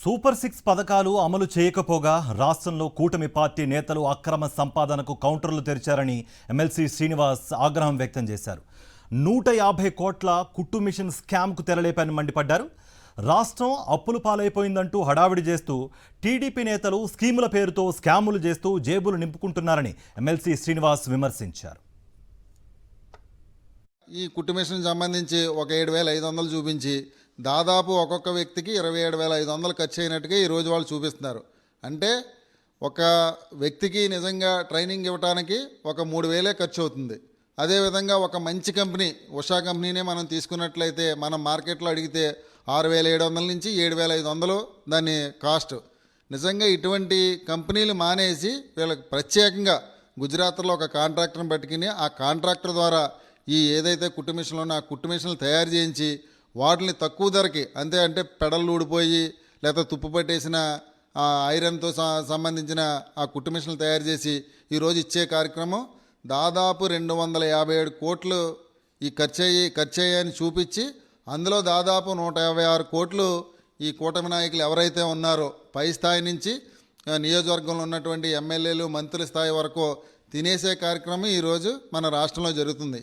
Super six పథకాలు అమలు చేయకపోగా రాష్ట్రంలో కూటమి పార్టీ నేతలు అక్రమ సంపాదనకు కౌంటర్లు తెరిచారని ఎమ్మెల్సీ శ్రీనివాస్ ఆగ్రహం వ్యక్తం చేశారు. 150 కోట్ల కుట్టు మిషన్ స్కామ్కు తెరలేపని మండిపడ్డారు. రాష్ట్రం అప్పులు పాలైపోయిందంటూ హడావిడి చేస్తూ టీడీపీ నేతలు స్కీముల పేరుతో స్కాములు చేస్తూ జేబులు నింపుకుంటున్నారని ఎమ్మెల్సీ శ్రీనివాస్ విమర్శించారు. ఈ కుట్టు మిషన్ సంబంధించి ఒక 7,500 చూపించి దాదాపు ఒక్కొక్క వ్యక్తికి 27,500 ఖర్చు అయినట్టుగా ఈరోజు వాళ్ళు చూపిస్తున్నారు. అంటే ఒక వ్యక్తికి నిజంగా ట్రైనింగ్ ఇవ్వడానికి ఒక 3,000 ఖర్చు అవుతుంది. అదేవిధంగా ఒక మంచి కంపెనీ ఉషా కంపెనీనే మనం తీసుకున్నట్లయితే మనం మార్కెట్లో అడిగితే 6,700 నుంచి 7,500 దాని కాస్ట్. నిజంగా ఇటువంటి కంపెనీలు మానేసి వీళ్ళకి ప్రత్యేకంగా గుజరాత్లో ఒక కాంట్రాక్టర్ని పట్టుకుని ఆ కాంట్రాక్టర్ ద్వారా ఈ ఏదైతే కుట్టు మిషన్లు ఉన్నాయో ఆ కుట్టు మిషన్లు తయారు చేయించి వాటిని తక్కువ ధరకి అంటే పెడలు ఊడిపోయి లేదా తుప్పు పట్టేసిన ఐరన్తో సంబంధించిన ఆ కుట్టు మిషన్లు తయారు చేసి ఈరోజు ఇచ్చే కార్యక్రమం దాదాపు 257 కోట్లు ఈ ఖర్చు అయ్యాయని చూపించి అందులో దాదాపు 156 కోట్లు ఈ కూటమి నాయకులు ఎవరైతే ఉన్నారో పై స్థాయి నుంచి నియోజకవర్గంలో ఉన్నటువంటి ఎమ్మెల్యేలు మంత్రుల స్థాయి వరకు తినేసే కార్యక్రమం ఈరోజు మన రాష్ట్రంలో జరుగుతుంది.